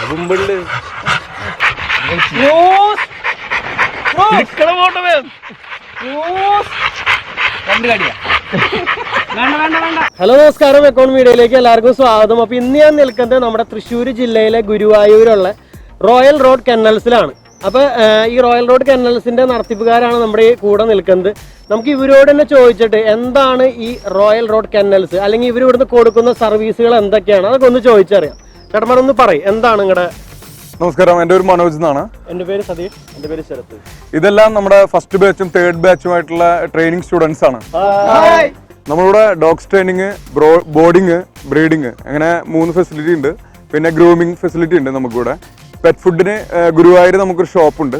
മുമ്പുണ്ട് hello നമസ്കാരം, account മീഡിയയിലേക്ക് എല്ലാവർക്കും സ്വാഗതം. അപ്പൊ ഇന്ന് ഞാൻ നിൽക്കുന്നത് നമ്മുടെ തൃശ്ശൂർ ജില്ലയിലെ ഗുരുവായൂരുള്ള റോയൽ റോഡ് കെന്നൽസിലാണ്. അപ്പൊ ഈ റോയൽ റോഡ് കെന്നൽസിന്റെ നടത്തിപ്പുകാരാണ് നമ്മുടെ ഈ കൂടെ നിൽക്കുന്നത്. നമുക്ക് ഇവരോട് തന്നെ ചോദിച്ചിട്ട് എന്താണ് ഈ റോയൽ റോഡ് കെന്നൽസ്, അല്ലെങ്കിൽ ഇവർ ഇവിടുന്ന് കൊടുക്കുന്ന സർവീസുകൾ എന്തൊക്കെയാണ്, അതൊക്കെ ഒന്ന് ചോദിച്ചറിയാം. ചേട്ടന്മാരൊന്ന് പറയും, എന്താണ് നിങ്ങളുടെ? നമസ്കാരം, എൻ്റെ പേര് മനോജ് എന്നാണ്. എൻ്റെ പേര് സതീഷ്. എൻ്റെ പേര് ശരത്. ഇതെല്ലാം നമ്മുടെ ഫസ്റ്റ് ബാച്ചും തേർഡ് ബാച്ചുമായിട്ടുള്ള ട്രെയിനിങ് സ്റ്റുഡൻസ് ആണ്. നമ്മളിവിടെ ഡോഗ്സ് ട്രെയിനിങ്, ബോർഡിങ്, ബ്രീഡിങ് അങ്ങനെ 3 ഫെസിലിറ്റി ഉണ്ട്. പിന്നെ ഗ്രൂമിങ് ഫെസിലിറ്റി ഉണ്ട് നമുക്കിവിടെ. പെറ്റ് ഫുഡിന് ഗുരുവായൂർ നമുക്കൊരു ഷോപ്പുണ്ട്.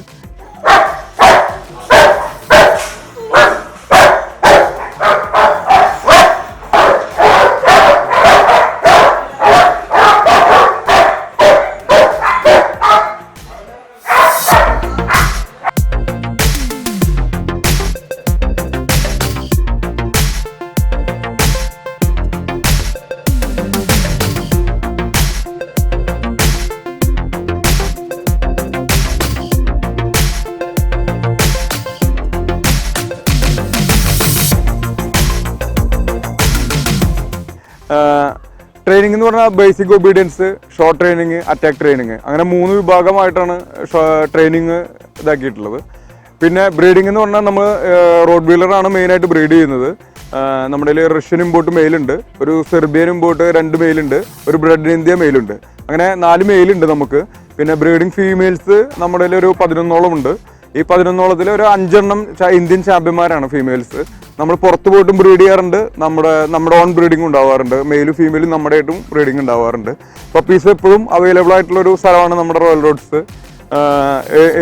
ട്രെയിനിങ് എന്ന് പറഞ്ഞാൽ basic obedience, short training, attack training, അങ്ങനെ 3 വിഭാഗമായിട്ടാണ് ട്രെയിനിങ് ഇതാക്കിയിട്ടുള്ളത്. പിന്നെ ബ്രീഡിംഗ് എന്ന് പറഞ്ഞാൽ നമ്മൾ റോഡ് വീലറാണ് മെയിനായിട്ട് ബ്രീഡ് ചെയ്യുന്നത്. നമ്മുടെ കയ്യിൽ റഷ്യൻ ഇമ്പോർട്ട് മെയിലുണ്ട്, ഒരു സെർബിയൻ ഇമ്പോർട്ട് 2 മെയിലുണ്ട്, ഒരു ബ്രെഡ് ഇന്ത്യ മെയിലുണ്ട്. അങ്ങനെ 4 മെയിലുണ്ട് നമുക്ക്. പിന്നെ ബ്രീഡിംഗ് ഫീമെയിൽസ് നമ്മുടെ കയ്യിൽ ഒരു 11ഓളം ഉണ്ട്. ഈ 11ഓളത്തിൽ ഒരു 5 ഇന്ത്യൻ ചാമ്പ്യന്മാരാണ് ഫീമെയിൽസ്. നമ്മൾ പുറത്ത് പോയിട്ടും ബ്രീഡ് ചെയ്യാറുണ്ട്, നമ്മുടെ ഓൺ ബ്രീഡിംഗ് ഉണ്ടാവാറുണ്ട്. മെയിലും ഫീമെയിലും നമ്മുടെ ആയിട്ടും ബ്രീഡിംഗ് ഉണ്ടാവാറുണ്ട്. പപ്പീസ് എപ്പോഴും അവൈലബിൾ ആയിട്ടുള്ളൊരു സ്ഥലമാണ് നമ്മുടെ റോയൽ റോഡ്സ്.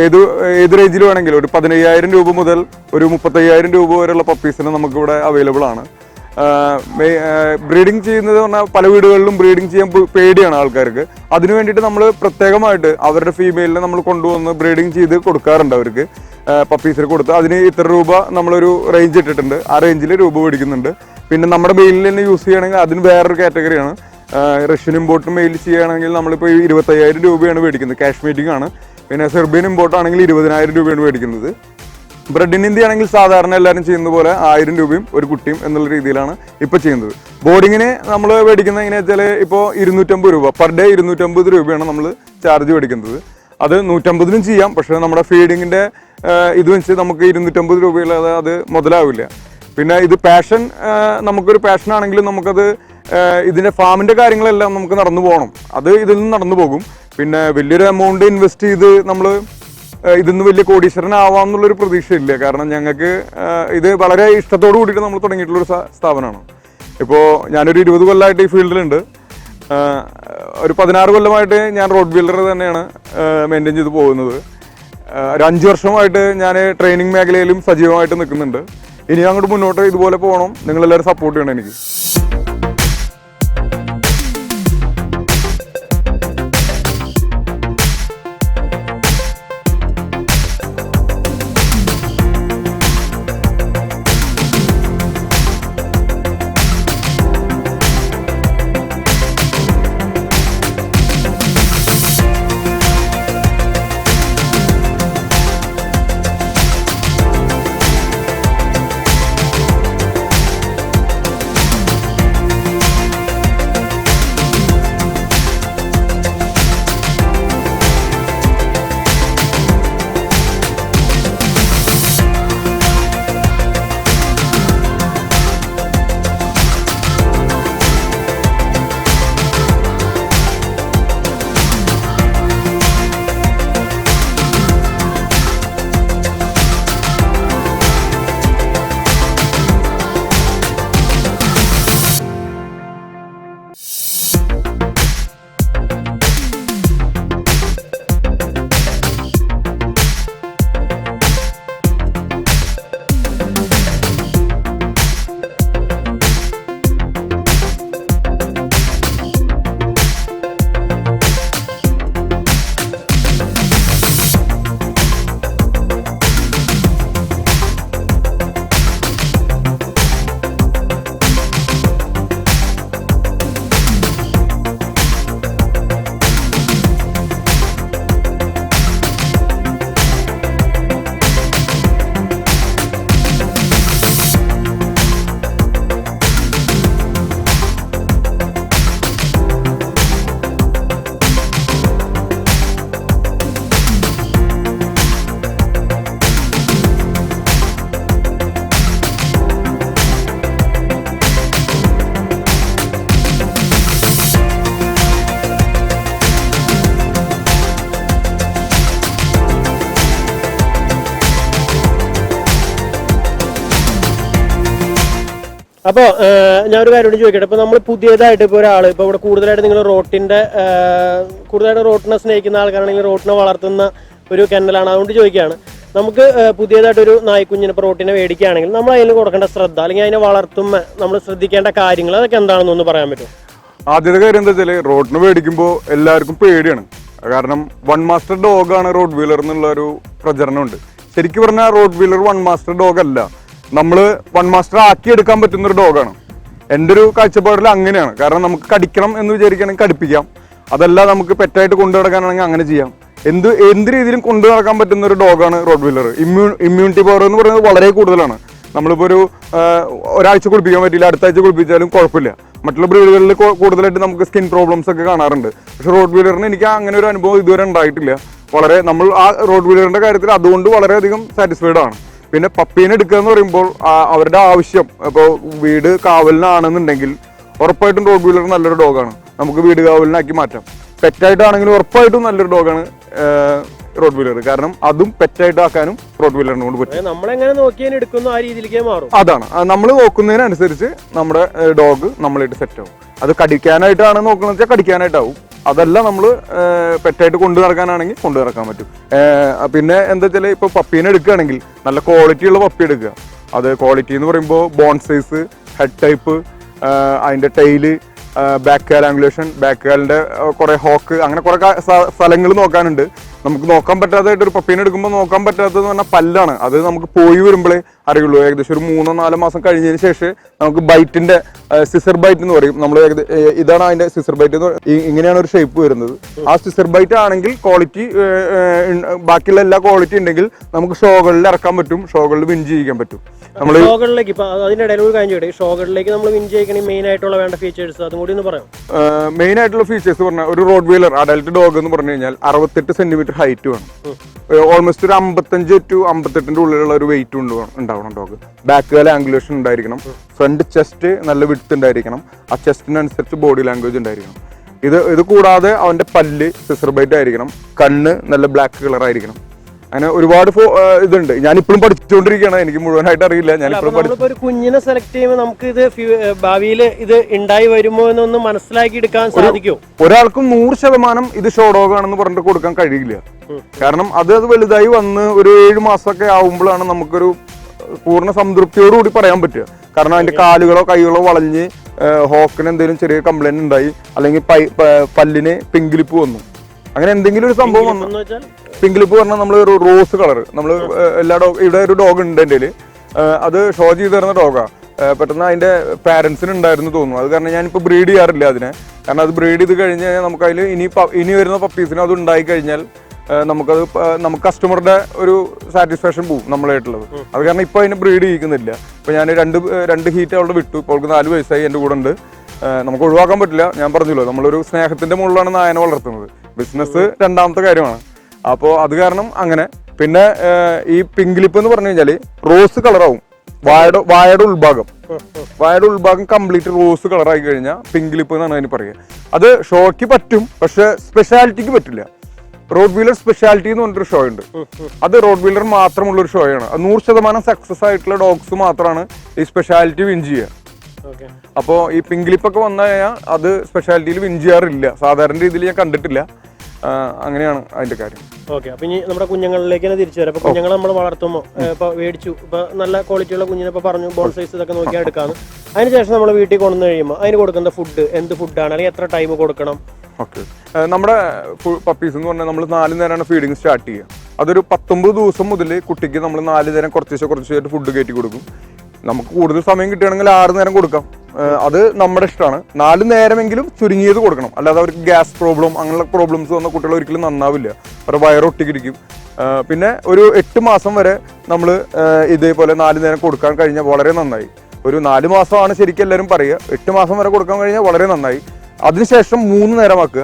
ഏത് റേഞ്ചിൽ വേണമെങ്കിലും ഒരു 15,000 രൂപ മുതൽ ഒരു 35,000 രൂപ വരെയുള്ള പപ്പീസിന് നമുക്കിവിടെ അവൈലബിൾ ആണ്. ബ്രീഡിങ് ചെയ്യുന്നത് പറഞ്ഞാൽ പല വീടുകളിലും ബ്രീഡിങ് ചെയ്യാൻ പേടിയാണ് ആൾക്കാർക്ക്. അതിനു വേണ്ടിയിട്ട് നമ്മൾ പ്രത്യേകമായിട്ട് അവരുടെ ഫീമെയിലിനെ നമ്മൾ കൊണ്ടുവന്ന് ബ്രീഡിങ് ചെയ്ത് കൊടുക്കാറുണ്ട്. അവർക്ക് പപ്പീസിന് കൊടുത്ത് അതിന് ഇത്ര രൂപ നമ്മളൊരു റേഞ്ച് ഇട്ടിട്ടുണ്ട്. ആ റേഞ്ചിൽ രൂപ മേടിക്കുന്നുണ്ട്. പിന്നെ നമ്മുടെ മെയിലിൽ തന്നെ യൂസ് ചെയ്യുകയാണെങ്കിൽ അതിന് വേറൊരു കാറ്റഗറിയാണ്. റഷ്യൻ ഇമ്പോർട്ട് മെയിൽ ചെയ്യുകയാണെങ്കിൽ നമ്മളിപ്പോൾ 25,000 രൂപയാണ് മേടിക്കുന്നത്, ക്യാഷ് മീറ്റിംഗ് ആണ്. പിന്നെ സെർബിയൻ ഇമ്പോർട്ട് ആണെങ്കിൽ 20,000 രൂപയാണ് മേടിക്കുന്നത്. ബ്രെഡ് ഇന്ത്യ ആണെങ്കിൽ സാധാരണ എല്ലാവരും ചെയ്യുന്ന പോലെ 1000 രൂപയും ഒരു കുട്ടിയും എന്നുള്ള രീതിയിലാണ് ഇപ്പോൾ ചെയ്യുന്നത്. ബോർഡിങ്ങിന് നമ്മൾ മേടിക്കുന്നത് എങ്ങനെയാ വെച്ചാൽ ഇപ്പോൾ 250 രൂപ പെർ ഡേ, 250 രൂപയാണ് നമ്മൾ ചാർജ് മേടിക്കുന്നത്. അത് 150നും ചെയ്യാം, പക്ഷേ നമ്മുടെ ഫീഡിങ്ങിൻ്റെ ഇത് വെച്ച് നമുക്ക് 250 രൂപയില്ലാതെ അത് മുതലാവില്ല. പിന്നെ ഇത് പാഷൻ, നമുക്കൊരു പാഷനാണെങ്കിലും നമുക്കത് ഇതിൻ്റെ ഫാമിൻ്റെ കാര്യങ്ങളെല്ലാം നമുക്ക് നടന്നു പോകണം, അത് ഇതിൽ നിന്ന് നടന്നു പോകും. പിന്നെ വലിയൊരു എമൗണ്ട് ഇൻവെസ്റ്റ് ചെയ്ത് നമ്മൾ ഇതിന്ന് വലിയ കോടീശ്വരനാവാമെന്നുള്ളൊരു പ്രതീക്ഷയില്ല. കാരണം ഞങ്ങൾക്ക് ഇത് വളരെ ഇഷ്ടത്തോടു കൂടിയിട്ട് നമ്മൾ തുടങ്ങിയിട്ടുള്ളൊരു സ്ഥാപനമാണ്. ഇപ്പോൾ ഞാനൊരു 20 കൊല്ലമായിട്ട് ഈ ഫീൽഡിലുണ്ട്. ഒരു 16 കൊല്ലമായിട്ട് ഞാൻ റോഡ് വീലർ തന്നെയാണ് മെയിൻറ്റെയിൻ ചെയ്ത് പോകുന്നത്. ഒരു 5 വർഷമായിട്ട് ഞാൻ ട്രെയിനിങ് മേഖലയിലും സജീവമായിട്ട് നിൽക്കുന്നുണ്ട്. ഇനി അങ്ങോട്ട് മുന്നോട്ട് ഇതുപോലെ പോകണം, നിങ്ങളെല്ലാവരും സപ്പോർട്ട് ചെയ്യണം എനിക്ക്. അപ്പോൾ ഞാനൊരു കാര്യം കൂടി ചോദിക്കട്ടെ. ഇപ്പോൾ നമ്മൾ പുതിയതായിട്ട് ഇപ്പോൾ ഒരാൾ ഇപ്പോൾ ഇവിടെ കൂടുതലായിട്ട് നിങ്ങൾ കൂടുതലായിട്ട് റോട്ടിനെ സ്നേഹിക്കുന്ന ആൾക്കാരാണെങ്കിൽ റോട്ടിനെ വളർത്തുന്ന ഒരു കെന്നലാണ്. അതുകൊണ്ട് ചോദിക്കുകയാണ്, നമുക്ക് പുതിയതായിട്ടൊരു നായ്ക്കുഞ്ഞിനെ ഇപ്പോൾ റോട്ടിനെ മേടിക്കുകയാണെങ്കിൽ നമ്മൾ അതിന് കൊടുക്കേണ്ട ശ്രദ്ധ അല്ലെങ്കിൽ അതിനെ വളർത്തുമ്പോൾ നമ്മൾ ശ്രദ്ധിക്കേണ്ട കാര്യങ്ങൾ അതൊക്കെ എന്താണെന്നൊന്ന് പറയാൻ പറ്റുമോ? ആദ്യത്തെ കാര്യം എന്താ വെച്ചാൽ റോഡിന് മേടിക്കുമ്പോൾ എല്ലാവർക്കും പേടിയാണ്. കാരണം വൺ മാസ്റ്റർ ഡോഗാണ് റോഡ് വീലർ എന്നുള്ള ഒരു പ്രചരണമുണ്ട്. ശരിക്കും പറഞ്ഞാൽ road wheeler one master dog അല്ല, നമ്മൾ വൺ മാസ്റ്റർ ആക്കി എടുക്കാൻ പറ്റുന്ന ഒരു ഡോഗാണ്. എൻ്റെ ഒരു കാഴ്ചപ്പാടിൽ അങ്ങനെയാണ്. കാരണം നമുക്ക് കടിക്കണം എന്ന് വിചാരിക്കുകയാണെങ്കിൽ കടിപ്പിക്കാം, അതല്ല നമുക്ക് പെറ്റായിട്ട് കൊണ്ടു നടക്കാനാണെങ്കിൽ അങ്ങനെ ചെയ്യാം. എന്ത് രീതിയിലും കൊണ്ടു നടക്കാൻ പറ്റുന്ന ഒരു ഡോഗാണ് റോഡ് വീലർ. ഇമ്മ്യൂണിറ്റി പവർ എന്ന് പറയുന്നത് വളരെ കൂടുതലാണ്. നമ്മളിപ്പോൾ ഒരാഴ്ച കുളിപ്പിക്കാൻ പറ്റില്ല, അടുത്ത ആഴ്ച കുളിപ്പിച്ചാലും കുഴപ്പമില്ല. മറ്റുള്ള ബ്രീഡുകളിൽ കൂടുതലായിട്ട് നമുക്ക് സ്കിൻ പ്രോബ്ലംസ് ഒക്കെ കാണാറുണ്ട്. പക്ഷെ റോഡ് വീലറിന് എനിക്ക് അങ്ങനെ ഒരു അനുഭവം ഇതുവരെ ഉണ്ടായിട്ടില്ല. നമ്മൾ ആ റോഡ് വീലറിന്റെ കാര്യത്തിൽ അതുകൊണ്ട് വളരെയധികം സാറ്റിസ്ഫൈഡ് ആണ്. പിന്നെ പപ്പീനെ എടുക്കുക എന്ന് പറയുമ്പോൾ അവരുടെ ആവശ്യം ഇപ്പോൾ വീട് കാവലിനാണെന്നുണ്ടെങ്കിൽ ഉറപ്പായിട്ടും റോഡ് വീലർ നല്ലൊരു ഡോഗാണ്, നമുക്ക് വീട് കാവലിനാക്കി മാറ്റാം. പെറ്റായിട്ടാണെങ്കിലും ഉറപ്പായിട്ടും നല്ലൊരു ഡോഗാണ് റോഡ് വീലർ. കാരണം അതും പെറ്റായിട്ട് ആക്കാനും റോഡ് വീലറിനെ കൊണ്ട് പറ്റും. നമ്മളെങ്ങനെ നോക്കിയാൽ എടുക്കുന്നു ആ രീതിയിലേക്ക് മാറും. അതാണ് നമ്മൾ നോക്കുന്നതിനനുസരിച്ച് നമ്മുടെ ഡോഗ് നമ്മളായിട്ട് സെറ്റ് ആവും. അത് കടിക്കാനായിട്ടാണ് നോക്കുന്നത് വെച്ചാൽ കടിക്കാനായിട്ടാവും, അതല്ല നമ്മൾ പെറ്റായിട്ട് കൊണ്ടു നടക്കാനാണെങ്കിൽ കൊണ്ടു നടക്കാൻ പറ്റും. പിന്നെ എന്താ വെച്ചാൽ ഇപ്പോൾ പപ്പീനെ എടുക്കുകയാണെങ്കിൽ നല്ല ക്വാളിറ്റി ഉള്ള പപ്പി എടുക്കുക. അത് ക്വാളിറ്റി എന്ന് പറയുമ്പോൾ ബോൺ സൈസ്, ഹെഡ് ടൈപ്പ്, അതിൻ്റെ ടൈല്, ബാക്ക് കാൽ ആംഗുലേഷൻ, ബാക്ക് കാലിൻ്റെ കുറേ ഹോക്ക്, അങ്ങനെ കുറേ സ്ഥലങ്ങൾ നോക്കാനുണ്ട്. നമുക്ക് നോക്കാൻ പറ്റാത്തതായിട്ട് ഒരു പപ്പീനെ എടുക്കുമ്പോൾ നോക്കാൻ പറ്റാത്തതെന്ന് പറഞ്ഞാൽ പല്ലാണ്. അത് നമുക്ക് പോയി വരുമ്പോഴേ അറിയുള്ളൂ. ഏകദേശം ഒരു 3-4 മാസം കഴിഞ്ഞതിന് ശേഷം നമുക്ക് ബൈറ്റിന്റെ സിസർ ബൈറ്റ് എന്ന് പറയും. നമ്മൾ ഇതാണ് അതിന്റെ സിസർ ബൈറ്റ് എന്ന് പറയും. ഇങ്ങനെയാണ് ഒരു ഷേപ്പ് വരുന്നത്. ആ സിസർ ബൈറ്റ് ആണെങ്കിൽ ക്വാളിറ്റി, ബാക്കിയുള്ള എല്ലാ ക്വാളിറ്റി ഉണ്ടെങ്കിൽ നമുക്ക് ഷോകളിൽ ഇറക്കാൻ പറ്റും, ഷോകളിൽ വിൻ ചെയ്യിക്കാൻ പറ്റും. ഷോകളിലേക്ക് അതിനിടയിൽ ഒരു കാര്യം ചോദിക്കും, ഷോകളിലേക്ക് നമ്മൾ വിൻ ചെയ്യിക്കണേ മെയിൻ ആയിട്ടുള്ള വേണ്ട ഫീച്ചേഴ്സ് അതും കൂടി ഒന്ന് പറയാം. മെയിൻ ആയിട്ടുള്ള ഫീച്ചേഴ്സ് പറഞ്ഞാൽ ഒരു റോഡ് വീലർ അഡൽട്ട് ഡോഗ് എന്ന് പറഞ്ഞു കഴിഞ്ഞാൽ 68 സെന്റിമീറ്റർ ഹൈറ്റ് വേണം, ഓൾമോസ്റ്റ് ഒരു 55 to 58 ഉള്ളിലുള്ള ഒരു വെയിറ്റ് ഉണ്ടാവണം ഡോഗ്. ബാക്ക് കാൽ ആംഗുലേഷൻ ഉണ്ടായിരിക്കണം, ഫ്രണ്ട് ചെസ്റ്റ് നല്ല വിഡ്ത്ത് ഉണ്ടായിരിക്കണം, ആ ചെസ്റ്റിനനുസരിച്ച് ബോഡി ലാംഗ്വേജ് ഉണ്ടായിരിക്കണം. ഇത് കൂടാതെ അവന്റെ പല്ല് സിസർ ബൈറ്റ് ആയിരിക്കണം, കണ്ണ് നല്ല ബ്ലാക്ക് കളർ ആയിരിക്കണം. അങ്ങനെ ഒരുപാട് ഇതുണ്ട്. ഞാനിപ്പോഴും പഠിച്ചുകൊണ്ടിരിക്കുകയാണ്, എനിക്ക് മുഴുവനായിട്ട് അറിയില്ല. ഞാനിപ്പോഴും ഒരു കുഞ്ഞിനെ സെലക്ട് ചെയ്യുമ്പോൾ നമുക്ക് ഇത് ഭാവിയിൽ ഇത് ഉണ്ടായി വരുമോ എന്നൊന്ന് മനസ്സിലാക്കി എടുക്കാൻ സാധിക്കും. ഒരാൾക്കും 100% ഇത് ഷോ ഡോഗ് ആണെന്ന് പറഞ്ഞിട്ട് കൊടുക്കാൻ കഴിയില്ല. കാരണം അത് വലുതായി വന്ന് ഒരു 7 മാസമൊക്കെ ആവുമ്പോഴാണ് നമുക്കൊരു പൂർണ്ണ സംതൃപ്തിയോടുകൂടി പറയാൻ പറ്റുക. കാരണം അതിന്റെ കാലുകളോ കൈകളോ വളഞ്ഞ് ഹോക്കിന് എന്തെങ്കിലും ചെറിയ കംപ്ലൈന്റ് ഉണ്ടായി, അല്ലെങ്കിൽ പല്ലിന് പിങ്കിലിപ്പ് വന്നു, അങ്ങനെ എന്തെങ്കിലും ഒരു സംഭവം വന്നു. പിങ്കിലിപ്പ് പറഞ്ഞാൽ നമ്മൾ ഒരു റോസ് കളർ, നമ്മൾ എല്ലാ ഇവിടെ ഒരു ഡോഗ് ഉണ്ട് എൻ്റെ കയ്യിൽ, അത് ഷോ ചെയ്ത് തരുന്ന ഡോഗാണ്. പെട്ടെന്ന് അതിന്റെ പാരന്റ്സിന് ഉണ്ടായിരുന്നു തോന്നുന്നു. അത് കാരണം ഞാനിപ്പോൾ ബ്രീഡ് ചെയ്യാറില്ല അതിനെ. കാരണം അത് ബ്രീഡ് ചെയ്ത് കഴിഞ്ഞ് നമുക്ക് അതിൽ ഇനി വരുന്ന പപ്പീസിന് അത് ഉണ്ടായി കഴിഞ്ഞാൽ നമുക്ക് കസ്റ്റമറുടെ ഒരു സാറ്റിസ്ഫാക്ഷൻ പോവും നമ്മളായിട്ടുള്ളത്. അത് കാരണം ഇപ്പൊ അതിന് ബ്രീഡ് ചെയ്യിക്കുന്നില്ല. ഇപ്പൊ ഞാൻ രണ്ട് ഹീറ്റ് അവളുടെ വിട്ടു. ഇപ്പോൾ 4 വയസ്സായി എൻ്റെ കൂടെ ഉണ്ട്. നമുക്ക് ഒഴിവാക്കാൻ പറ്റില്ല. ഞാൻ പറഞ്ഞല്ലോ, നമ്മളൊരു സ്നേഹത്തിന്റെ മുകളിലാണ് നായനെ വളർത്തുന്നത്. ബിസിനസ് രണ്ടാമത്തെ കാര്യമാണ്. അപ്പോൾ അത് കാരണം അങ്ങനെ. പിന്നെ ഈ പിങ്ക് ലിപ്പ് എന്ന് പറഞ്ഞു കഴിഞ്ഞാൽ റോസ് കളറാവും. വായയുടെ ഉൾഭാഗം കംപ്ലീറ്റ് റോസ് കളറായി കഴിഞ്ഞാൽ പിങ്ക് ലിപ്പ് എന്നാണ് അതിന് പറയുക. അത് ഷോയ്ക്ക് പറ്റും, പക്ഷെ സ്പെഷ്യാലിറ്റിക്ക് പറ്റില്ല. റോഡ് വീലർ സ്പെഷ്യാലിറ്റി എന്ന് പറഞ്ഞൊരു ഷോ ഉണ്ട്. അത് റോഡ് വീലർ മാത്രമുള്ള ഒരു ഷോയാണ്. 100% സക്സസ് ആയിട്ടുള്ള ഡോഗ്സ് മാത്രമാണ് ഈ സ്പെഷ്യാലിറ്റി വിൻ ചെയ്യുക. അപ്പോൾ ഈ പിങ്ക് ലിപ്പൊക്കെ വന്നു കഴിഞ്ഞാൽ അത് സ്പെഷ്യാലിറ്റിയിൽ വിൻ ചെയ്യാറില്ല. സാധാരണ രീതിയിൽ ഞാൻ കണ്ടിട്ടില്ല. അങ്ങനെയാണ് അതിന്റെ കാര്യം. ഓക്കെ, അപ്പൊ ഇനി നമ്മുടെ കുഞ്ഞുങ്ങളിലേക്ക് തന്നെ തിരിച്ചു വരാം. അപ്പൊ കുഞ്ഞുങ്ങൾ നമ്മൾ വളർത്തുമ്പോൾ ഇപ്പൊ മേടിച്ചു, ഇപ്പൊ നല്ല ക്വാളിറ്റിയുള്ള കുഞ്ഞിനെ ഇപ്പൊ പറഞ്ഞു ബോൺ സൈസ് ഇതൊക്കെ നോക്കിയാൽ എടുക്കാന്ന്. അതിനുശേഷം നമ്മൾ വീട്ടിൽ കൊണ്ടുവന്ന് കഴിയുമ്പോൾ അതിന് കൊടുക്കുന്ന ഫുഡ് എന്ത് ഫുഡാണ്, അല്ലെങ്കിൽ എത്ര ടൈം കൊടുക്കണം? ഓക്കെ, നമ്മുടെ പപ്പീസ് എന്ന് പറഞ്ഞാൽ നമ്മൾ 4 നേരമാണ് ഫീഡിങ് സ്റ്റാർട്ട് ചെയ്യുക. അതൊരു 19 ദിവസം മുതൽ കുട്ടിക്ക് നമ്മൾ 4 നേരം കുറച്ചായിട്ട് ഫുഡ് കയറ്റി കൊടുക്കും. നമുക്ക് കൂടുതൽ സമയം കിട്ടുകയാണെങ്കിൽ 6 നേരം കൊടുക്കാം. അത് നമ്മുടെ ഇഷ്ടമാണ്. 4 നേരമെങ്കിലും ചുരുങ്ങിയത് കൊടുക്കണം. അല്ലാതെ അവർക്ക് ഗ്യാസ് പ്രോബ്ലം അങ്ങനെയുള്ള പ്രോബ്ലംസ് വന്ന കുട്ടികൾ ഒരിക്കലും നന്നാവില്ല. അവരുടെ വയറൊട്ടിക്കിരിക്കും. പിന്നെ ഒരു 8 മാസം വരെ നമ്മൾ ഇതേപോലെ 4 നേരം കൊടുക്കാൻ കഴിഞ്ഞാൽ വളരെ നന്നായി. ഒരു 4 മാസമാണ് ശരിക്കും എല്ലാവരും പറയുക. 8 മാസം വരെ കൊടുക്കാൻ കഴിഞ്ഞാൽ വളരെ നന്നായി. അതിനുശേഷം 3 നേരമാക്കുക.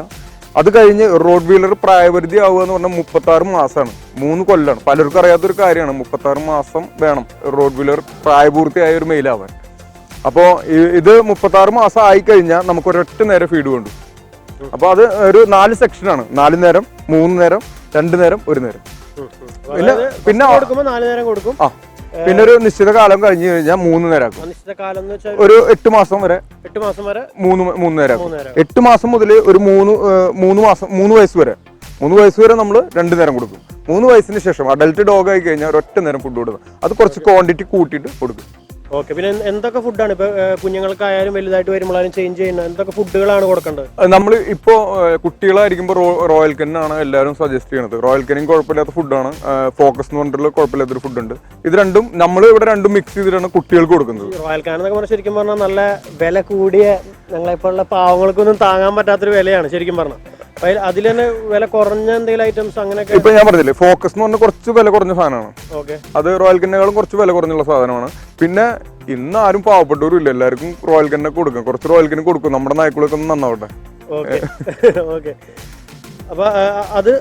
അത് കഴിഞ്ഞ് റോഡ് വീലർ പ്രായപരിധി ആവുക എന്ന് പറഞ്ഞാൽ 36 മാസമാണ്, 3 കൊല്ലമാണ്. പലർക്കും അറിയാത്തൊരു കാര്യമാണ്. 36 മാസം വേണം റോഡ് വീലർ പ്രായപൂർത്തിയായ ഒരു മെയിലാവാൻ. അപ്പോൾ ഇത് 36 മാസം ആയിക്കഴിഞ്ഞാൽ നമുക്ക് ഒരൊറ്റ നേരം ഫീഡ് വേണ്ടു. അപ്പോൾ അത് ഒരു 4 സെക്ഷനാണ്. 4 നേരം, 3 നേരം, 2 നേരം, 1 നേരം. പിന്നെ 4 നേരം കൊടുക്കും. പിന്നെ ഒരു നിശ്ചിത കാലം കഴിഞ്ഞു കഴിഞ്ഞാൽ 3 നേരമാക്കും. നിശ്ചിത കാലം എന്ന് വെച്ചാൽ ഒരു 8 മാസം വരെ 3 നേരമാക്കും. 8 മാസം മുതൽ ഒരു 3 വയസ്സ് വരെ 3 വയസ്സ് വരെ നമ്മൾ 2 നേരം കൊടുക്കും. 3 വയസ്സിന് ശേഷം അഡൽട്ട് ഡോഗ് ആയി കഴിഞ്ഞാൽ ഒരൊറ്റ നേരം ഫുഡ് കൊടുക്കും. അത് കുറച്ച് ക്വാണ്ടിറ്റി കൂട്ടിയിട്ട് കൊടുക്കും. ഓക്കെ. പിന്നെ എന്തൊക്കെ ഫുഡാണ് ഇപ്പൊ കുഞ്ഞുങ്ങൾക്കായാലും വലുതായിട്ട് വരുമ്പോഴും ചേഞ്ച് ചെയ്യുന്നത്? എന്തൊക്കെ ഫുഡുകളാണ് കൊടുക്കേണ്ടത്? നമ്മൾ ഇപ്പോൾ കുട്ടികളായിരിക്കുമ്പോൾ റോയൽ കെന്നാണ് എല്ലാവരും സജസ്റ്റ് ചെയ്യുന്നത്. റോയൽ കെനിങ് കുഴപ്പമില്ലാത്ത ഫുഡാണ്. ഫോക്കസ് എന്ന് പറഞ്ഞിട്ടുള്ള കുഴപ്പമില്ലാത്തൊരു ഫുഡുണ്ട്. ഇത് രണ്ടും നമ്മൾ ഇവിടെ രണ്ടും മിക്സ് ചെയ്തിട്ടാണ് കുട്ടികൾക്ക് കൊടുക്കുന്നത്. റോയൽ കാൻ എന്നൊക്കെ പറഞ്ഞാൽ ശരിക്കും പറഞ്ഞാൽ നല്ല വില കൂടിയ, ഞങ്ങളെപ്പോലുള്ള പാവങ്ങൾക്കൊന്നും താങ്ങാൻ പറ്റാത്തൊരു വിലയാണ് ശരിക്കും പറഞ്ഞാൽ. അതിൽ തന്നെ വില കുറഞ്ഞ എന്തെങ്കിലും ഐറ്റംസ് അങ്ങനെയൊക്കെ? ഇപ്പൊ ഞാൻ പറഞ്ഞില്ലേ, ഫോക്കസ് എന്ന് പറഞ്ഞാൽ കുറച്ച് വില കുറഞ്ഞ സാധനമാണ്. ഓക്കെ. അത് റോയൽ കെന്നേക്കാളും കുറച്ച് വില കുറഞ്ഞുള്ള സാധനമാണ്. പിന്നെ ഇന്ന് ആരും പാവപ്പെട്ടവരും ഇല്ല, എല്ലാവർക്കും റോയൽ കെന്നെ കൊടുക്കും. കുറച്ച് റോയൽ കെന്നെ കൊടുക്കും, നമ്മുടെ നായ്ക്കളൊക്കെ ഒന്ന് നന്നാവട്ടെ. ഓക്കെ. ഓക്കെ. അപ്പൊ അത്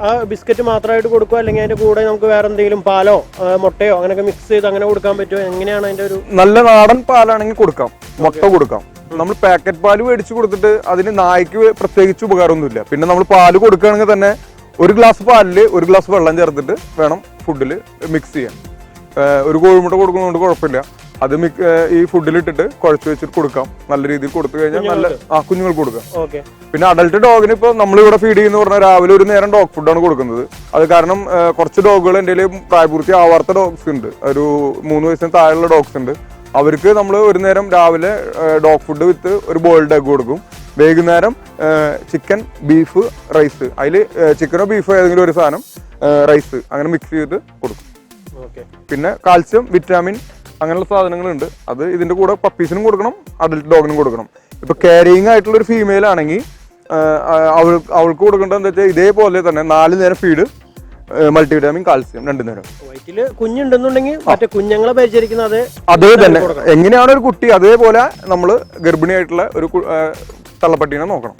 ആ ബിസ്ക്കറ്റ് മാത്രമായിട്ട് കൊടുക്കുക, അല്ലെങ്കിൽ അതിന്റെ കൂടെ നമുക്ക് വേറെ എന്തെങ്കിലും പാലോ മുട്ടയോ അങ്ങനെയൊക്കെ മിക്സ് ചെയ്ത് അങ്ങനെ കൊടുക്കാൻ പറ്റുമോ? എങ്ങനെയാണ് അതിന്റെ ഒരു? നല്ല നാടൻ പാലാണെങ്കിൽ കൊടുക്കാം, മുട്ട കൊടുക്കാം. നമ്മൾ പാക്കറ്റ് പാല് മേടിച്ച് കൊടുത്തിട്ട് അതിന് നായ്ക്ക് പ്രത്യേകിച്ച് ഉപകാരമൊന്നുമില്ല. പിന്നെ നമ്മൾ പാല് കൊടുക്കുകയാണെങ്കിൽ തന്നെ 1 ഗ്ലാസ് പാലിൽ 1 ഗ്ലാസ് വെള്ളം ചേർത്തിട്ട് വേണം ഫുഡിൽ മിക്സ് ചെയ്യാൻ. ഒരു കോഴിമുട്ട കൊടുക്കുന്നതുകൊണ്ട് കുഴപ്പമില്ല. അത് ഈ ഫുഡിലിട്ടിട്ട് കുഴച്ച് വെച്ചിട്ട് കൊടുക്കാം. നല്ല രീതിയിൽ കൊടുത്തു കഴിഞ്ഞാൽ നല്ല കുഞ്ഞുങ്ങൾക്ക് കൊടുക്കാം. പിന്നെ അഡൽട്ട് ഡോഗിന് ഇപ്പോൾ നമ്മളിവിടെ ഫീഡ് ചെയ്യുന്ന പറഞ്ഞാൽ രാവിലെ ഒരു നേരം ഡോഗ് ഫുഡാണ് കൊടുക്കുന്നത്. അത് കാരണം കുറച്ച് ഡോഗുകൾ എൻ്റെ പ്രായപൂർത്തി ആവാത്ത ഡോഗ്സ് ഉണ്ട്, ഒരു 3 വയസ്സിന് താഴെയുള്ള ഡോഗ്സ് ഉണ്ട്. അവർക്ക് നമ്മൾ ഒരു നേരം രാവിലെ ഡോഗ് ഫുഡ് വിത്ത് ഒരു ബോയിൽഡ് എഗ് കൊടുക്കും. വൈകുന്നേരം ചിക്കൻ, ബീഫ്, റൈസ്, അതിൽ ചിക്കനോ ബീഫോ ഏതെങ്കിലും ഒരു സാധനം, റൈസ് അങ്ങനെ മിക്സ് ചെയ്തിട്ട് കൊടുക്കും. പിന്നെ കാൽസ്യം, വിറ്റാമിൻ അങ്ങനെയുള്ള സാധനങ്ങളുണ്ട്. അത് ഇതിന്റെ കൂടെ പപ്പീസിനും കൊടുക്കണം, അഡൽട്ട് ഡോഗിനും കൊടുക്കണം. ഇപ്പൊ കാരിയിങ് ആയിട്ടുള്ള ഒരു ഫീമെയിൽ ആണെങ്കിൽ അവൾക്ക് കൊടുക്കേണ്ടത് എന്താ വെച്ചാൽ ഇതേപോലെ തന്നെ 4 നേരം ഫീഡ്, മൾട്ടിവിറ്റാമിൻ, കാൽസ്യം 2 നേരം. വയറ്റില് കുഞ്ഞുണ്ടെന്നുണ്ടെങ്കിൽ മറ്റേ കുഞ്ഞുങ്ങളെ പരിചരിക്കുന്നത് അതേ തന്നെ എങ്ങനെയാണ് ഒരു കുട്ടി അതേപോലെ നമ്മൾ ഗർഭിണിയായിട്ടുള്ള ഒരു തള്ളപ്പട്ടീനെ നോക്കണം.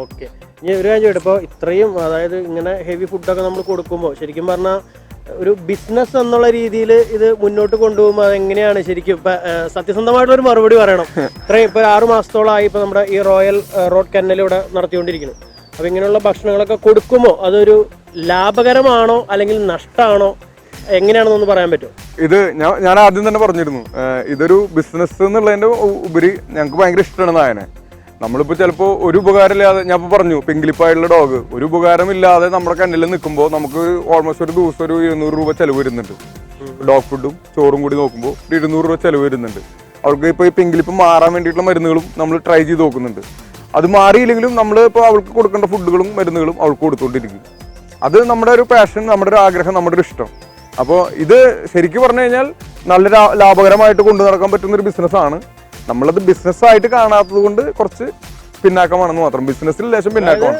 ഓക്കെ. ഇനി ഒരു കാര്യം ചോദിച്ചു, ഇപ്പോൾ ഇത്രയും അതായത് ഇങ്ങനെ ഹെവി ഫുഡൊക്കെ നമ്മൾ കൊടുക്കുമ്പോൾ ശരിക്കും പറഞ്ഞാൽ ഒരു ബിസിനസ് എന്നുള്ള രീതിയിൽ ഇത് മുന്നോട്ട് കൊണ്ടുപോകുമ്പോൾ അതെങ്ങനെയാണ് ശരിക്കും? ഇപ്പൊ സത്യസന്ധമായിട്ടുള്ളൊരു മറുപടി പറയണം. ഇത്രയും ഇപ്പൊ 6 മാസത്തോളമായി ഇപ്പൊ നമ്മുടെ ഈ റോയൽ റോഡ് കെന്നൽ ഇവിടെ നടത്തിക്കൊണ്ടിരിക്കുന്നു. അപ്പൊ ഇങ്ങനെയുള്ള ഭക്ഷണങ്ങളൊക്കെ കൊടുക്കുമ്പോൾ അതൊരു ലാഭകരമാണോ അല്ലെങ്കിൽ നഷ്ടമാണോ, എങ്ങനെയാണെന്നൊന്ന് പറയാൻ പറ്റുമോ? ഇത് ഞാൻ ആദ്യം തന്നെ പറഞ്ഞിരുന്നു, ഇതൊരു ബിസിനസ് എന്നുള്ളതിന്റെ ഉപരി ഞങ്ങൾക്ക് ഭയങ്കര ഇഷ്ടമാണ് നായനെ. നമ്മളിപ്പോൾ ചിലപ്പോൾ ഒരു ഉപകാരമില്ലാതെ, ഞാൻ ഇപ്പോൾ പറഞ്ഞു പെങ്കിളിപ്പായിട്ടുള്ള ഡോഗ്, ഒരു ഉപകാരമില്ലാതെ നമ്മുടെ കണ്ണിൽ നിൽക്കുമ്പോൾ നമുക്ക് ഓൾമോസ്റ്റ് ഒരു ദിവസം ഒരു 200 രൂപ ചിലവ് വരുന്നുണ്ട്. ഡോഗ് ഫുഡും ചോറും കൂടി നോക്കുമ്പോൾ 200 രൂപ ചിലവ് വരുന്നുണ്ട്. അവർക്ക് ഇപ്പോൾ ഈ പെങ്കിളിപ്പ് മാറാൻ വേണ്ടിയിട്ടുള്ള മരുന്നുകളും നമ്മൾ ട്രൈ ചെയ്ത് നോക്കുന്നുണ്ട്. അത് മാറിയില്ലെങ്കിലും നമ്മൾ ഇപ്പോൾ അവൾക്ക് കൊടുക്കേണ്ട ഫുഡുകളും മരുന്നുകളും അവൾക്ക് കൊടുത്തുകൊണ്ടിരിക്കും. അത് നമ്മുടെ ഒരു പാഷൻ, നമ്മുടെ ഒരു ആഗ്രഹം, നമ്മുടെ ഒരു ഇഷ്ടം. അപ്പോൾ ഇത് ശരിക്കും പറഞ്ഞു കഴിഞ്ഞാൽ നല്ല ലാഭകരമായിട്ട് കൊണ്ടു നടക്കാൻ പറ്റുന്ന ഒരു ബിസിനസ്സാണ്. നമ്മളത് ബിസിനസ്സായിട്ട് കാണാത്തത് കൊണ്ട് കുറച്ച് പിന്നാക്കമാണെന്ന് മാത്രം. ബിസിനസ്സിൽ ലേശം പിന്നാക്കമാണ്.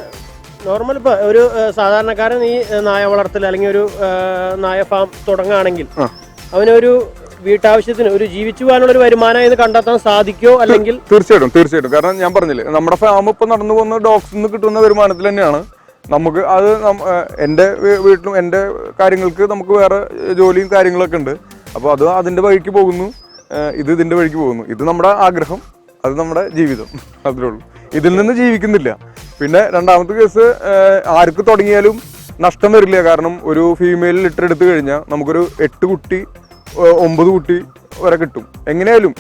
നോർമൽ ഇപ്പോൾ ഒരു സാധാരണക്കാരൻ ഈ നായ വളർത്തൽ അല്ലെങ്കിൽ ഒരു നായ ഫാം തുടങ്ങുകയാണെങ്കിൽ അവനൊരു വീട്ടാവശ്യത്തിന് ഒരു ജീവിച്ചു പോകാനുള്ള ഒരു വരുമാനം ഇത് കണ്ടെത്താൻ സാധിക്കുമോ? അല്ലെങ്കിൽ തീർച്ചയായിട്ടും. കാരണം ഞാൻ പറഞ്ഞില്ലേ, നമ്മുടെ ഫാം ഇപ്പം നടന്നു പോകുന്ന ഡോഗ്സിൽ നിന്ന് കിട്ടുന്ന വരുമാനത്തിൽ തന്നെയാണ് നമുക്ക് അത് എൻ്റെ വീട്ടിലും എൻ്റെ കാര്യങ്ങൾക്ക് നമുക്ക് വേറെ ജോലിയും കാര്യങ്ങളൊക്കെ ഉണ്ട്. അപ്പോൾ അത് അതിൻ്റെ വഴിക്ക് പോകുന്നു, ഇത് ഇതിൻ്റെ വഴിക്ക് പോകുന്നു. ഇത് നമ്മുടെ ആഗ്രഹം, അത് നമ്മുടെ ജീവിതം, അത്രേ ഉള്ളൂ. ഇതിൽ നിന്ന് ജീവിക്കുന്നില്ല. പിന്നെ രണ്ടാമത്തെ കേസ്, ആർക്ക് തുടങ്ങിയാലും നഷ്ടം വരില്ല. കാരണം ഒരു ഫീമെയിൽ ലിറ്റർ എടുത്തു കഴിഞ്ഞാൽ നമുക്കൊരു 8 കുട്ടി 9 കുട്ടി വരെ കിട്ടും. എങ്ങനെയായാലും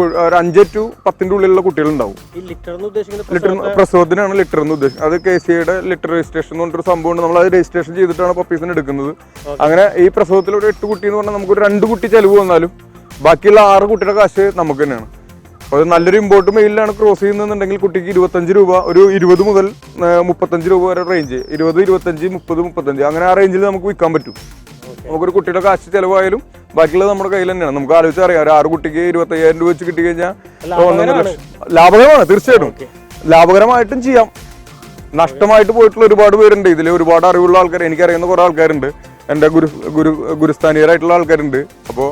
ഒരു 5 to 10 ഉള്ളിലുള്ള കുട്ടികളുണ്ടാവും. ലിറ്റർ പ്രസവത്തിനാണ് ലിറ്റർ എന്ന് ഉദ്ദേശിക്കുന്നത്. അത് KCIയുടെ ലിറ്റർ രജിസ്ട്രേഷൻ എന്ന് പറഞ്ഞൊരു സംഭവമുണ്ട്. നമ്മൾ അത് രജിസ്ട്രേഷൻ ചെയ്തിട്ടാണ് പപ്പീസിന് എടുക്കുന്നത്. അങ്ങനെ ഈ പ്രസവത്തിൽ ഒരു 8 കുട്ടി എന്ന് പറഞ്ഞാൽ നമുക്കൊരു 2 കുട്ടി ചെലവ് വന്നാലും ബാക്കിയുള്ള 6 കുട്ടിയുടെ കാശ് നമുക്ക് തന്നെയാണ്. അപ്പോൾ അത് നല്ലൊരു ഇമ്പോർട്ട് മെയിലാണ് ക്രോസ് ചെയ്യുന്നുണ്ടെങ്കിൽ കുട്ടിക്ക് 25 രൂപ, ഒരു 20 മുതൽ 35 രൂപ വരെ റേഞ്ച്, 20, 25, 30, 35 അങ്ങനെ ആ റേഞ്ചിൽ നമുക്ക് വിൽക്കാൻ പറ്റും. നമുക്കൊരു കുട്ടിയുടെ കാശ് ചിലവായാലും ബാക്കിയുള്ളത് നമ്മുടെ കയ്യിൽ തന്നെയാണ്. നമുക്ക് ആലോചിച്ചറിയാം, ഒരു 6 കുട്ടിക്ക് 25,000 രൂപ വെച്ച് കിട്ടി കഴിഞ്ഞാൽ 1.5 ലക്ഷം ലാഭകരമാണ്. തീർച്ചയായിട്ടും ലാഭകരമായിട്ടും ചെയ്യാം. നഷ്ടമായിട്ട് പോയിട്ടുള്ള ഒരുപാട് പേരുണ്ട്. ഇതിൽ ഒരുപാട് അറിവുള്ള ആൾക്കാർ, എനിക്കറിയുന്ന കുറേ ആൾക്കാരുണ്ട്, എൻ്റെ ഗുരുസ്ഥാനീയരായിട്ടുള്ള ആൾക്കാരുണ്ട്. അപ്പോൾ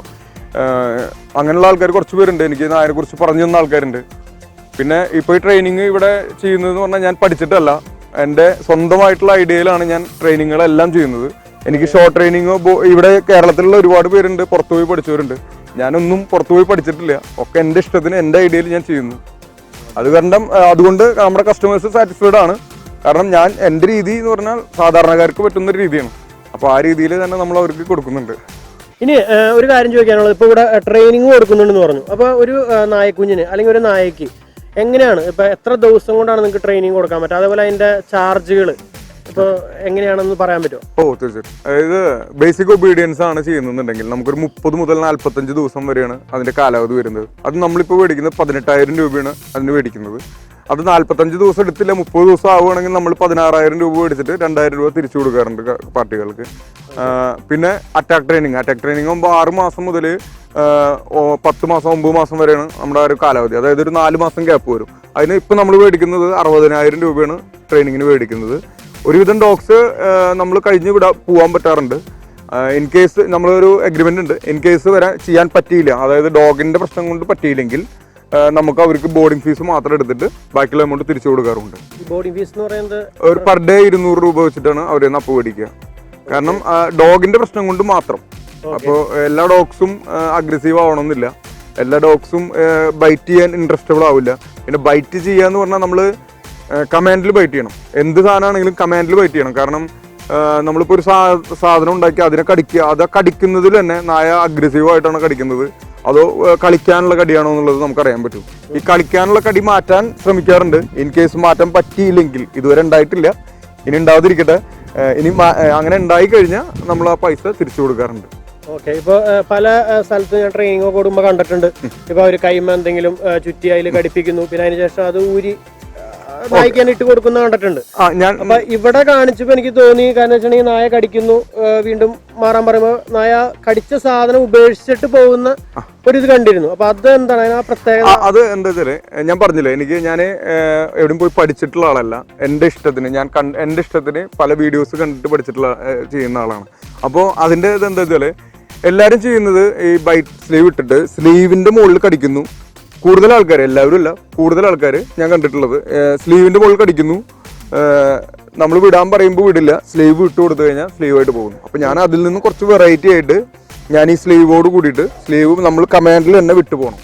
അങ്ങനെയുള്ള ആൾക്കാർ കുറച്ച് പേരുണ്ട്. എനിക്ക് അതിനെക്കുറിച്ച് പറഞ്ഞു തന്ന ആൾക്കാരുണ്ട്. പിന്നെ ഇപ്പോൾ ഈ ട്രെയിനിങ് ഇവിടെ ചെയ്യുന്നതെന്ന് പറഞ്ഞാൽ ഞാൻ പഠിച്ചിട്ടല്ല, എൻ്റെ സ്വന്തമായിട്ടുള്ള ഐഡിയയിലാണ് ഞാൻ ട്രെയിനിങ്ങുകളെല്ലാം ചെയ്യുന്നത്. എനിക്ക് ഷോർട്ട് ട്രെയിനിങ്ങോ ഇവിടെ കേരളത്തിലുള്ള ഒരുപാട് പേരുണ്ട്, പുറത്തുപോയി പഠിച്ചവരുണ്ട്. ഞാനൊന്നും പുറത്തുപോയി പഠിച്ചിട്ടില്ല. ഒക്കെ എൻ്റെ ഇഷ്ടത്തിന് എൻ്റെ ഐഡിയയിൽ ഞാൻ ചെയ്യുന്നു. അതുകൊണ്ട് നമ്മുടെ കസ്റ്റമേഴ്സ് സാറ്റിസ്ഫൈഡ് ആണ്. കാരണം ഞാൻ എൻ്റെ രീതി എന്ന് പറഞ്ഞാൽ സാധാരണക്കാർക്ക് പറ്റുന്ന ഒരു രീതിയാണ്. അപ്പോൾ ആ രീതിയിൽ തന്നെ നമ്മൾ അവർക്ക് കൊടുക്കുന്നുണ്ട്. ഇനി ഒരു കാര്യം ചോദിക്കാനുള്ളത്, ഇപ്പോൾ ഇവിടെ ട്രെയിനിങ് കൊടുക്കുന്നുണ്ടെന്ന് പറഞ്ഞു. അപ്പോൾ ഒരു നായക്കുഞ്ഞിന് അല്ലെങ്കിൽ ഒരു നായക്ക് എങ്ങനെയാണ്, ഇപ്പോൾ എത്ര ദിവസം കൊണ്ടാണ് നിങ്ങൾക്ക് ട്രെയിനിങ് കൊടുക്കാൻ പറ്റുക? അതേപോലെ അതിൻ്റെ ചാർജുകൾ ഇപ്പോൾ എങ്ങനെയാണെന്ന് പറയാൻ പറ്റുമോ? തീർച്ചയായിട്ടും. അതായത് ബേസിക് ഒബീഡിയൻസ് ആണ് ചെയ്യുന്നുണ്ടെങ്കിൽ നമുക്കൊരു 30 മുതൽ 45 ദിവസം വരെയാണ് അതിന്റെ കാലാവധി വരുന്നത്. അത് നമ്മളിപ്പോൾ മേടിക്കുന്നത് 18,000 രൂപയാണ് അതിന് മേടിക്കുന്നത്. അത് 45 ദിവസം എടുത്തില്ല, 30 ദിവസം ആവുകയാണെങ്കിൽ നമ്മൾ 16,000 രൂപ മേടിച്ചിട്ട് 2,000 രൂപ തിരിച്ചു കൊടുക്കാറുണ്ട് പാർട്ടികൾക്ക്. പിന്നെ അറ്റാക്ക് ട്രെയിനിങ് ആകുമ്പോൾ 6 മാസം മുതൽ 10 മാസം 9 മാസം വരെയാണ് നമ്മുടെ ആ ഒരു കാലാവധി. അതായത് ഒരു 4 മാസം ഗ്യാപ്പ് വരും. അതിന് ഇപ്പം നമ്മൾ മേടിക്കുന്നത് 60,000 രൂപയാണ് ട്രെയിനിങ്ങിന് മേടിക്കുന്നത്. ഒരുവിധം ഡോഗ്സ് നമ്മൾ കഴിഞ്ഞ് പോകാൻ പറ്റാറുണ്ട്. ഇൻ കേസ് നമ്മളൊരു എഗ്രിമെന്റ് ഉണ്ട്, ഇൻ കേസ് ചെയ്യാൻ പറ്റിയില്ല, അതായത് ഡോഗിന്റെ പ്രശ്നം കൊണ്ട് പറ്റിയില്ലെങ്കിൽ നമുക്ക് അവർക്ക് ബോർഡിംഗ് ഫീസ് മാത്രം എടുത്തിട്ട് ബാക്കിയുള്ള എമൗണ്ട് തിരിച്ചു കൊടുക്കാറുണ്ട്. ബോർഡിംഗ് ഫീസ് എന്ന് പറയുന്നത് ഒരു പെർ ഡേ 200 രൂപ വെച്ചിട്ടാണ് അവരെ അപ്പ് മേടിക്കുക. കാരണം ഡോഗിന്റെ പ്രശ്നം കൊണ്ട് മാത്രം. അപ്പോൾ എല്ലാ ഡോഗ്സും അഗ്രസീവ് ആവണമെന്നില്ല, എല്ലാ ഡോഗ്സും ബൈറ്റ് ചെയ്യാൻ ഇൻട്രസ്റ്റബിൾ ആവില്ല. പിന്നെ ബൈറ്റ് ചെയ്യാന്ന് പറഞ്ഞാൽ നമ്മൾ കമാൻഡിൽ ബൈറ്റ് ചെയ്യണം. എന്ത് സാധനമാണെങ്കിലും കമാൻഡിൽ ബൈറ്റ് ചെയ്യണം. കാരണം നമ്മളിപ്പോൾ ഒരു സാധനം ഉണ്ടാക്കി അതിനെ കടിക്കുക, അത് കടിക്കുന്നതിൽ തന്നെ നായ അഗ്രസീവ് ആയിട്ടാണ് കടിക്കുന്നത് അതോ കളിക്കാനുള്ള കടിയാണോ എന്നുള്ളത് നമുക്കറിയാൻ പറ്റും. ഈ കളിക്കാനുള്ള കടി മാറ്റാൻ ശ്രമിക്കാറുണ്ട്. ഇൻ കേസ് മാറ്റാൻ പറ്റിയില്ലെങ്കിൽ, ഇതുവരെ ഉണ്ടായിട്ടില്ല, ഇനി ഉണ്ടാവാതിരിക്കട്ടെ, ഇനി അങ്ങനെ ഉണ്ടായി കഴിഞ്ഞാൽ നമ്മൾ ആ പൈസ തിരിച്ചു കൊടുക്കാറുണ്ട്. ഓക്കെ. ഇപ്പോൾ പല സ്ഥലത്ത് ഞാൻ ട്രെയിനിങ് ഒക്കെ കൂടുമ്പോൾ കണ്ടിട്ടുണ്ട്, ഇപ്പോൾ അവർ കൈമ എന്തെങ്കിലും ചുറ്റി അതിൽ കടിപ്പിക്കുന്നു, പിന്നെ അതിന് ശേഷം അത് ഊരി നായ്ക്കാൻ ഇട്ട് കൊടുക്കുന്ന കണ്ടിട്ടുണ്ട്. അപ്പൊ ഇവിടെ കാണിച്ചപ്പോ എനിക്ക് തോന്നി, കാരണം വെച്ചിട്ടുണ്ടെങ്കിൽ നായ കടിക്കുന്നു, വീണ്ടും മാറാൻ പറയുമ്പോൾ നായ കടിച്ച സാധനം ഉപേക്ഷിച്ചിട്ട് പോകുന്ന ഒരു ഇത് കണ്ടിരുന്നു. അപ്പൊ അത് എന്താണ് ആ പ്രത്യേകത? അത് എന്താ വെച്ചാല് ഞാൻ പറഞ്ഞില്ലേ, ഞാൻ എവിടെയും പോയി പഠിച്ചിട്ടുള്ള ആളല്ല. എന്റെ ഇഷ്ടത്തിന് പല വീഡിയോസ് കണ്ടിട്ട് പഠിച്ചിട്ടുള്ള ചെയ്യുന്ന ആളാണ്. അപ്പോൾ അതിന്റെ ഇത് എന്താ വെച്ചാല് എല്ലാരും ചെയ്യുന്നത് ഈ ബൈറ്റ് സ്ലീവ് ഇട്ടിട്ട് സ്ലീവിന്റെ മുകളിൽ കടിക്കുന്നു. കൂടുതൽ ആൾക്കാർ, എല്ലാവരും അല്ല, കൂടുതൽ ആൾക്കാർ ഞാൻ കണ്ടിട്ടുള്ളത് സ്ലീവിന്റെ മുകളിൽ കടിക്കുന്നു. നമ്മൾ വിടാൻ പറയുമ്പോൾ വിടില്ല, സ്ലീവ് വിട്ട് കൊടുത്തു കഴിഞ്ഞാൽ സ്ലീവായിട്ട് പോകുന്നു. അപ്പോൾ ഞാൻ അതിൽ നിന്ന് കുറച്ച് വെറൈറ്റി ആയിട്ട് ഞാൻ ഈ സ്ലീവോട് കൂടിയിട്ട് സ്ലീവ് നമ്മൾ കമാൻഡിൽ തന്നെ വിട്ടു പോകണം.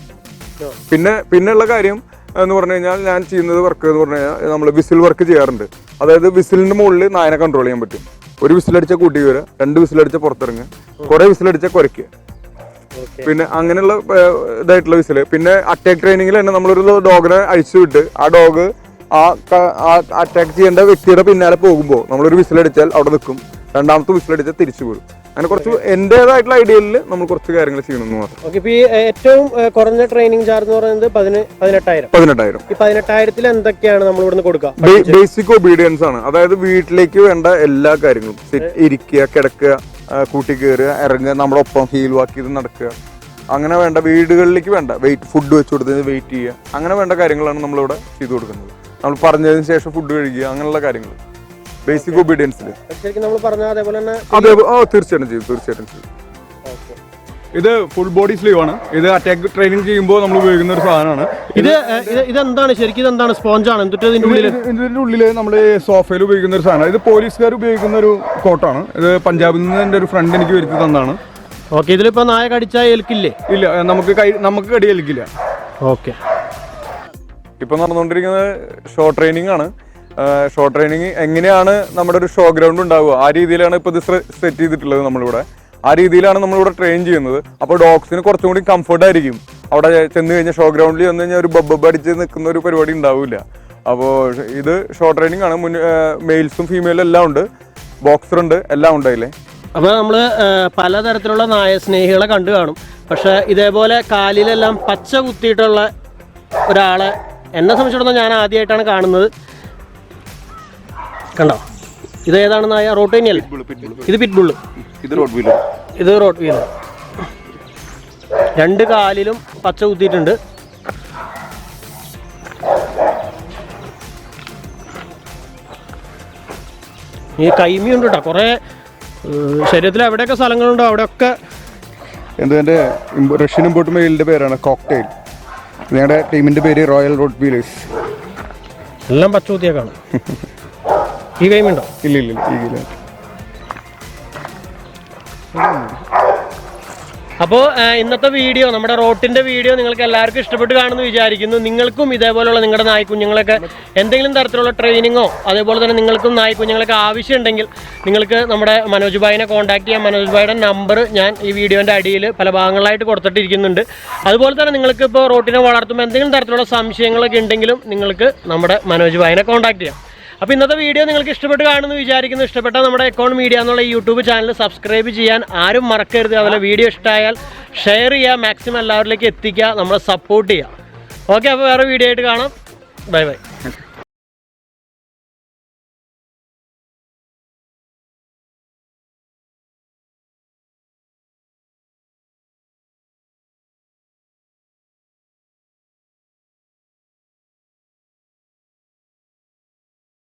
പിന്നെയുള്ള കാര്യം എന്ന് പറഞ്ഞു കഴിഞ്ഞാൽ ഞാൻ ചെയ്യുന്നത് വർക്ക് എന്ന് പറഞ്ഞു കഴിഞ്ഞാൽ നമ്മൾ വിസിൽ വർക്ക് ചെയ്യാറുണ്ട്. അതായത് വിസിലിന്റെ മുകളിൽ നായനെ കൺട്രോൾ ചെയ്യാൻ പറ്റും. ഒരു വിസിലടിച്ച കൂട്ടി വരിക, 2 വിസിലടിച്ച പുറത്തിറങ്ങുക, കുറെ വിസിലടിച്ച കുറയ്ക്കുക. പിന്നെ അങ്ങനെയുള്ള ഇതായിട്ടുള്ള വിസില്. പിന്നെ അറ്റാക്ക് ട്രെയിനിങ്ങിൽ തന്നെ നമ്മളൊരു ഡോഗിനെ അഴിച്ചു വിട്ട് ആ ഡോഗ് ആ അറ്റാക്ക് ചെയ്യേണ്ട വ്യക്തിയുടെ പിന്നാലെ പോകുമ്പോൾ നമ്മളൊരു വിസിലടിച്ചാൽ അവിടെ നിൽക്കും, 2ാമത്തെ വിസിലടിച്ചാൽ തിരിച്ചു പോരും. അങ്ങനെ കുറച്ച് എന്റേതായിട്ടുള്ള ഐഡിയയിൽ നമ്മൾ കുറച്ച് കാര്യങ്ങൾ ചെയ്യണമെന്ന് മാത്രം. ഈ ഏറ്റവും കുറഞ്ഞ ട്രെയിനിങ് ചാർജ് എന്ന് പറയുന്നത് 18,000. ഈ 18,000 എന്തൊക്കെയാണ് നമ്മൾ ഇവിടുന്ന് കൊടുക്കുക? ബേസിക് ഒബീഡിയൻസ് ആണ്. അതായത് വീട്ടിലേക്ക് വേണ്ട എല്ലാ കാര്യങ്ങളും, ഇരിക്കുക, കിടക്കുക, കൂട്ടി കയറുക, ഇറങ്ങുക, നമ്മുടെ ഒപ്പം ഹീൽ വാക്ക് ചെയ്ത് നടക്കുക, അങ്ങനെ വേണ്ട വീടുകളിലേക്ക് വേണ്ട ഫുഡ് വെച്ച് കൊടുത്തത് വെയിറ്റ് ചെയ്യുക, അങ്ങനെ വേണ്ട കാര്യങ്ങളാണ് നമ്മളിവിടെ ചെയ്തു കൊടുക്കുന്നത്. നമ്മൾ പറഞ്ഞതിന് ശേഷം ഫുഡ് കഴിക്കുക, അങ്ങനെയുള്ള കാര്യങ്ങൾ ബേസിക് ഒബീഡിയൻസിൽ തീർച്ചയായിട്ടും ചെയ്യും. ഇത് ഫുൾ ബോഡി സ്ലീവ് ആണ്. ഇത് അറ്റാക്ക് ട്രെയിനിങ് ചെയ്യുമ്പോൾ നമ്മൾ ഉപയോഗിക്കുന്ന ഒരു സാധനമാണ്. ഇതെന്താണ് ശരിക്കും? ഇതെന്താണ്? സ്പോഞ്ചാണ്? ഇതിന്റെ ഉള്ളിൽ നമ്മൾ സോഫയിൽ ഉപയോഗിക്കുന്ന ഒരു സാധനം. ഇത് പോലീസുകാർ ഉപയോഗിക്കുന്ന ഒരു കോട്ടാണ്. ഇത് പഞ്ചാബിൽ നിന്ന് എൻ്റെ ഒരു ഫ്രണ്ട് എനിക്ക് വരുത്തി തന്നാണ്. ഓക്കെ. ഇതിലിപ്പോ നായ കടിച്ചാൽ ഏൽക്കില്ലേ? ഇല്ല, നമുക്ക് കടി ഏൽക്കില്ല. ഓക്കെ. ഇപ്പൊ നടന്നുകൊണ്ടിരിക്കുന്നത് ഷോ ട്രെയിനിങ് ആണ്. ഷോ ട്രെയിനിങ് എങ്ങനെയാണ് നമ്മുടെ ഒരു ഷോ ഗ്രൗണ്ട് ഉണ്ടാവുക, ആ രീതിയിലാണ് ഇപ്പോൾ ഇത് സെറ്റ് ചെയ്തിട്ടുള്ളത്. നമ്മളിവിടെ ആ രീതിയിലാണ് നമ്മളിവിടെ ട്രെയിൻ ചെയ്യുന്നത്. അപ്പോൾ ഡോഗ്സിന് കുറച്ചും കൂടി കംഫർട്ട് ആയിരിക്കും. അവിടെ ചെന്ന് കഴിഞ്ഞാൽ ഷോ ഗ്രൗണ്ടിൽ ചെന്ന് കഴിഞ്ഞാൽ ഒരു ബബ്ബ അടിച്ച് നിൽക്കുന്ന ഒരു പരിപാടി ഉണ്ടാവില്ല. അപ്പോൾ ഇത് ഷോ ട്രെയിനിങ് ആണ്. മെയിൽസും ഫീമെയിലും എല്ലാം ഉണ്ട്, ബോക്സർ ഉണ്ട്, എല്ലാം ഉണ്ടായില്ലേ. അപ്പോൾ നമ്മൾ പലതരത്തിലുള്ള നായ സ്നേഹികളെ കണ്ടു കാണും. പക്ഷേ ഇതേപോലെ കാലിലെല്ലാം പച്ച കുത്തിയിട്ടുള്ള ഒരാളെ എന്നെ സംബന്ധിച്ചിടത്തോളം ഞാൻ ആദ്യമായിട്ടാണ് കാണുന്നത്. കണ്ടോ? ഇത് ഏതാണ് നായ? റോട്ടേനിയല്ലേ? ഇത് പിറ്റ്ബുള്ള്, ഇത് റോട്ട് വീലർ. 2 കാലിലും പച്ച കുത്തിയിട്ടുണ്ട്. ഈ കൈമിയുണ്ട് കേട്ടോ, കുറേ ശരീരത്തിൽ എവിടെയൊക്കെ സ്ഥലങ്ങളുണ്ടോ അവിടെയൊക്കെ. എൻ്റെ റഷ്യൻ ഇമ്പോർട്ട് മെയിലിൻ്റെ പേരാണ് കോക്ടെയിൽ. ഞങ്ങളുടെ ടീമിൻ്റെ പേര് റോയൽ റോഡ് വീലേഴ്സ്. എല്ലാം പച്ച കുത്തിയേക്കാണ്. ഈ കൈമുണ്ടോ? ഇല്ല, ഈ കൈയില്ല. ആ അപ്പോൾ ഇന്നത്തെ വീഡിയോ, നമ്മുടെ റോട്ടിൻ്റെ വീഡിയോ നിങ്ങൾക്ക് എല്ലാവർക്കും ഇഷ്ടപ്പെട്ട് കാണുമെന്ന് വിചാരിക്കുന്നു. നിങ്ങൾക്കും ഇതേപോലെയുള്ള നിങ്ങളുടെ നായ്ക്കുഞ്ഞുങ്ങളൊക്കെ എന്തെങ്കിലും തരത്തിലുള്ള ട്രെയിനിങ്ങോ അതേപോലെ തന്നെ നിങ്ങൾക്കും നായ്ക്കുഞ്ഞുങ്ങളൊക്കെ ആവശ്യമുണ്ടെങ്കിൽ നിങ്ങൾക്ക് നമ്മുടെ മനോജ് ഭായിനെ കോൺടാക്ട് ചെയ്യാം. മനോജ് ഭായിയുടെ നമ്പർ ഞാൻ ഈ വീഡിയോൻ്റെ അടിയിൽ പല ഭാഗങ്ങളായിട്ട് കൊടുത്തിട്ടിരിക്കുന്നുണ്ട്. അതുപോലെ തന്നെ നിങ്ങൾക്ക് ഇപ്പോൾ റോട്ടിനെ വളർത്തുമ്പോൾ എന്തെങ്കിലും തരത്തിലുള്ള സംശയങ്ങളൊക്കെ ഉണ്ടെങ്കിലും നിങ്ങൾക്ക് നമ്മുടെ മനോജ് ഭായിനെ കോൺടാക്ട് ചെയ്യാം. അപ്പോൾ ഇന്നത്തെ വീഡിയോ നിങ്ങൾക്ക് ഇഷ്ടപ്പെട്ട് കാണുമെന്ന് വിചാരിക്കുന്നു. ഇഷ്ടപ്പെട്ടാൽ നമ്മുടെ എക്കോൺ മീഡിയ എന്നുള്ള ഈ യൂട്യൂബ് ചാനൽ സബ്സ്ക്രൈബ് ചെയ്യാൻ ആരും മറക്കരുത്. അതുപോലെ വീഡിയോ ഇഷ്ടമായാൽ ഷെയർ ചെയ്യുക, മാക്സിമം എല്ലാവരിലേക്ക് എത്തിക്കുക, നമ്മളെ സപ്പോർട്ട് ചെയ്യുക. ഓക്കെ, അപ്പോൾ വേറെ വീഡിയോ ആയിട്ട് കാണാം. Bye bye.